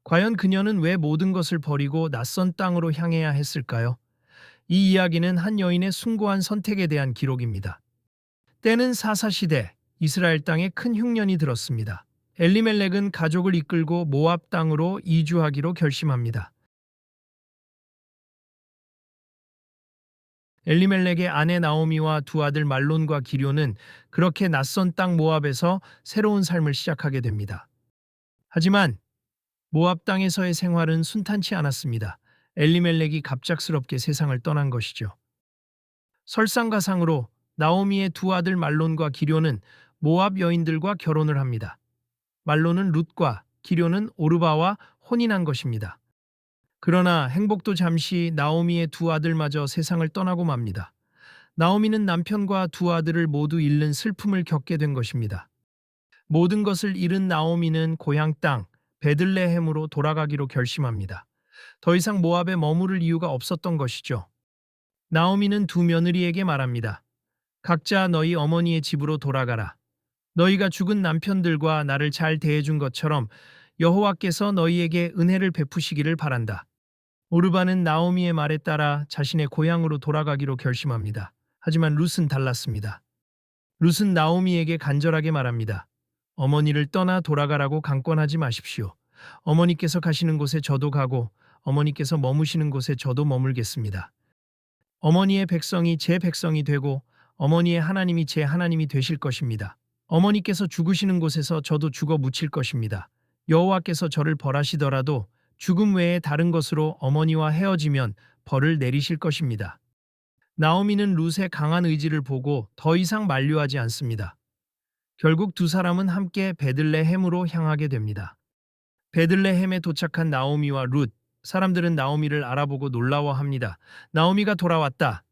과연 그녀는 왜 모든 것을 버리고 낯선 땅으로 향해야 했을까요? 이 이야기는 한 여인의 숭고한 선택에 대한 기록입니다. 때는 사사시대, 이스라엘 땅에 큰 흉년이 들었습니다. 엘리멜렉은 가족을 이끌고 모압 땅으로 이주하기로 결심합니다. 엘리멜렉의 아내 나오미와 두 아들 말론과 기료는 그렇게 낯선 땅 모압에서 새로운 삶을 시작하게 됩니다. 하지만 모압 땅에서의 생활은 순탄치 않았습니다. 엘리멜렉이 갑작스럽게 세상을 떠난 것이죠. 설상가상으로 나오미의 두 아들 말론과 기료는 모압 여인들과 결혼을 합니다. 말론은 룻과 기료는 오르바와 혼인한 것입니다. 그러나 행복도 잠시 나오미의 두 아들마저 세상을 떠나고 맙니다. 나오미는 남편과 두 아들을 모두 잃는 슬픔을 겪게 된 것입니다. 모든 것을 잃은 나오미는 고향 땅 베들레헴으로 돌아가기로 결심합니다. 더 이상 모압에 머무를 이유가 없었던 것이죠. 나오미는 두 며느리에게 말합니다. 각자 너희 어머니의 집으로 돌아가라. 너희가 죽은 남편들과 나를 잘 대해준 것처럼 여호와께서 너희에게 은혜를 베푸시기를 바란다. 오르바는 나오미의 말에 따라 자신의 고향으로 돌아가기로 결심합니다. 하지만 룻은 달랐습니다. 룻은 나오미에게 간절하게 말합니다. 어머니를 떠나 돌아가라고 강권하지 마십시오. 어머니께서 가시는 곳에 저도 가고 어머니께서 머무시는 곳에 저도 머물겠습니다. 어머니의 백성이 제 백성이 되고 어머니의 하나님이 제 하나님이 되실 것입니다. 어머니께서 죽으시는 곳에서 저도 죽어 묻힐 것입니다. 여호와께서 저를 벌하시더라도 죽음 외에 다른 것으로 어머니와 헤어지면 벌을 내리실 것입니다. 나오미는 룻의 강한 의지를 보고 더 이상 만류하지 않습니다. 결국 두 사람은 함께 베들레헴으로 향하게 됩니다. 베들레헴에 도착한 나오미와 룻, 사람들은 나오미를 알아보고 놀라워합니다. 나오미가 돌아왔다.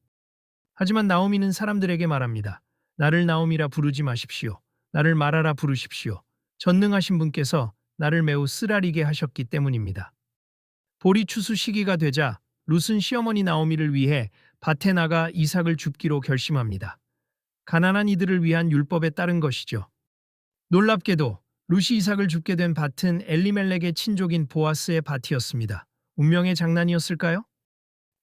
하지만 나오미는 사람들에게 말합니다. 나를 나오미라 부르지 마십시오. 나를 마라라 부르십시오. 전능하신 분께서 나를 매우 쓰라리게 하셨기 때문입니다. 보리 추수 시기가 되자 룻은 시어머니 나오미를 위해 밭에 나가 이삭을 줍기로 결심합니다. 가난한 이들을 위한 율법에 따른 것이죠. 놀랍게도 룻이 이삭을 줍게 된 밭은 엘리멜렉의 친족인 보아스의 밭이었습니다. 운명의 장난이었을까요?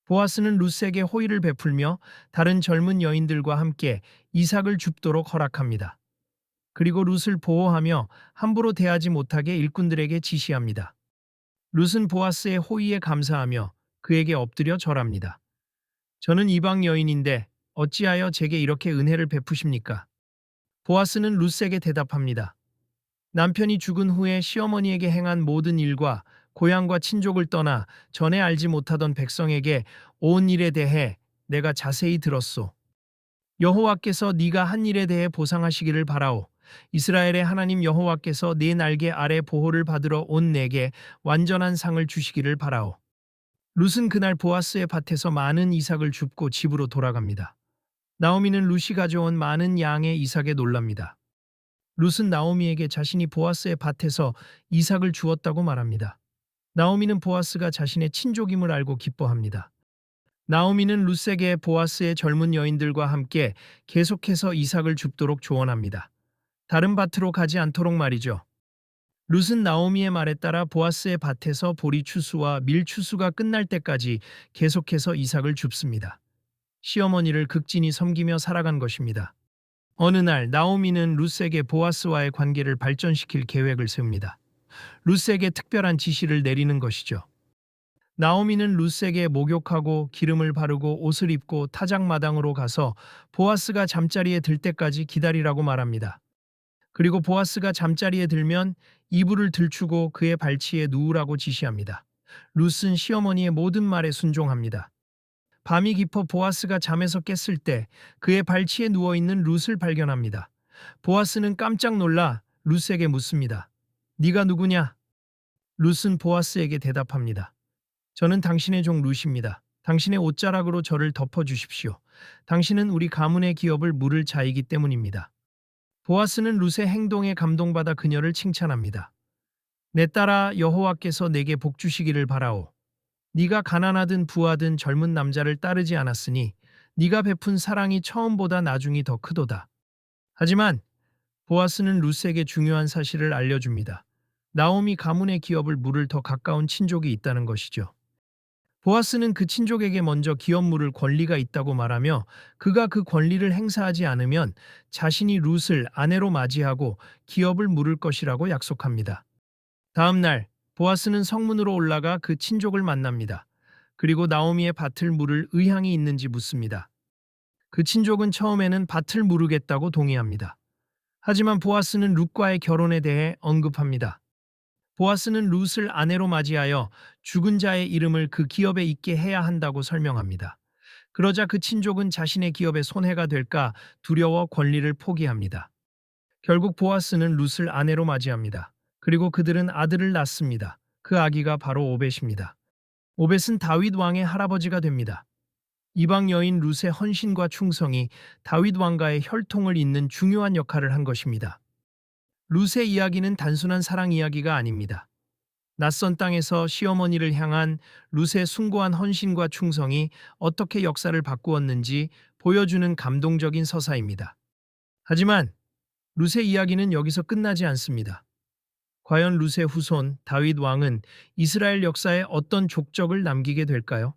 보아스는 룻에게 호의를 베풀며 다른 젊은 여인들과 함께 이삭을 줍도록 허락합니다. 그리고 룻을 보호하며 함부로 대하지 못하게 일꾼들에게 지시합니다. 룻은 보아스의 호의에 감사하며 그에게 엎드려 절합니다. 저는 이방 여인인데 어찌하여 제게 이렇게 은혜를 베푸십니까? 보아스는 룻에게 대답합니다. 남편이 죽은 후에 시어머니에게 행한 모든 일과 고향과 친족을 떠나 전에 알지 못하던 백성에게 온 일에 대해 내가 자세히 들었소. 여호와께서 네가 한 일에 대해 보상하시기를 바라오. 이스라엘의 하나님 여호와께서 네 날개 아래 보호를 받으러 온 내게 완전한 상을 주시기를 바라오. 룻은 그날 보아스의 밭에서 많은 이삭을 줍고 집으로 돌아갑니다. 나오미는 룻이 가져온 많은 양의 이삭에 놀랍니다. 룻은 나오미에게 자신이 보아스의 밭에서 이삭을 주었다고 말합니다. 나오미는 보아스가 자신의 친족임을 알고 기뻐합니다. 나오미는 룻에게 보아스의 젊은 여인들과 함께 계속해서 이삭을 줍도록 조언합니다. 다른 밭으로 가지 않도록 말이죠. 룻은 나오미의 말에 따라 보아스의 밭에서 보리 추수와 밀 추수가 끝날 때까지 계속해서 이삭을 줍습니다. 시어머니를 극진히 섬기며 살아간 것입니다. 어느 날 나오미는 룻에게 보아스와의 관계를 발전시킬 계획을 세웁니다. 룻에게 특별한 지시를 내리는 것이죠. 나오미는 룻에게 목욕하고 기름을 바르고 옷을 입고 타작마당으로 가서 보아스가 잠자리에 들 때까지 기다리라고 말합니다. 그리고 보아스가 잠자리에 들면 이불을 들추고 그의 발치에 누우라고 지시합니다. 룻은 시어머니의 모든 말에 순종합니다. 밤이 깊어 보아스가 잠에서 깼을 때 그의 발치에 누워있는 룻을 발견합니다. 보아스는 깜짝 놀라 룻에게 묻습니다. 네가 누구냐? 룻은 보아스에게 대답합니다. 저는 당신의 종 룻입니다. 당신의 옷자락으로 저를 덮어주십시오. 당신은 우리 가문의 기업을 물을 자이기 때문입니다. 보아스는 룻의 행동에 감동받아 그녀를 칭찬합니다. 내 딸아 여호와께서 내게 복 주시기를 바라오. 네가 가난하든 부하든 젊은 남자를 따르지 않았으니 네가 베푼 사랑이 처음보다 나중이 더 크도다. 하지만 보아스는 룻에게 중요한 사실을 알려줍니다. 나오미 가문의 기업을 물을 더 가까운 친족이 있다는 것이죠. 보아스는 그 친족에게 먼저 기업 물을 권리가 있다고 말하며 그가 그 권리를 행사하지 않으면 자신이 룻을 아내로 맞이하고 기업을 물을 것이라고 약속합니다. 다음 날 보아스는 성문으로 올라가 그 친족을 만납니다. 그리고 나오미의 밭을 물을 의향이 있는지 묻습니다. 그 친족은 처음에는 밭을 무르겠다고 동의합니다. 하지만 보아스는 룻과의 결혼에 대해 언급합니다. 보아스는 룻을 아내로 맞이하여 죽은 자의 이름을 그 기업에 있게 해야 한다고 설명합니다. 그러자 그 친족은 자신의 기업에 손해가 될까 두려워 권리를 포기합니다. 결국 보아스는 룻을 아내로 맞이합니다. 그리고 그들은 아들을 낳습니다. 그 아기가 바로 오벳입니다. 오벳은 다윗 왕의 할아버지가 됩니다. 이방 여인 룻의 헌신과 충성이 다윗 왕과의 혈통을 잇는 중요한 역할을 한 것입니다. 룻의 이야기는 단순한 사랑 이야기가 아닙니다. 낯선 땅에서 시어머니를 향한 룻의 숭고한 헌신과 충성이 어떻게 역사를 바꾸었는지 보여주는 감동적인 서사입니다. 하지만 룻의 이야기는 여기서 끝나지 않습니다. 과연 룻의 후손 다윗 왕은 이스라엘 역사에 어떤 족적을 남기게 될까요?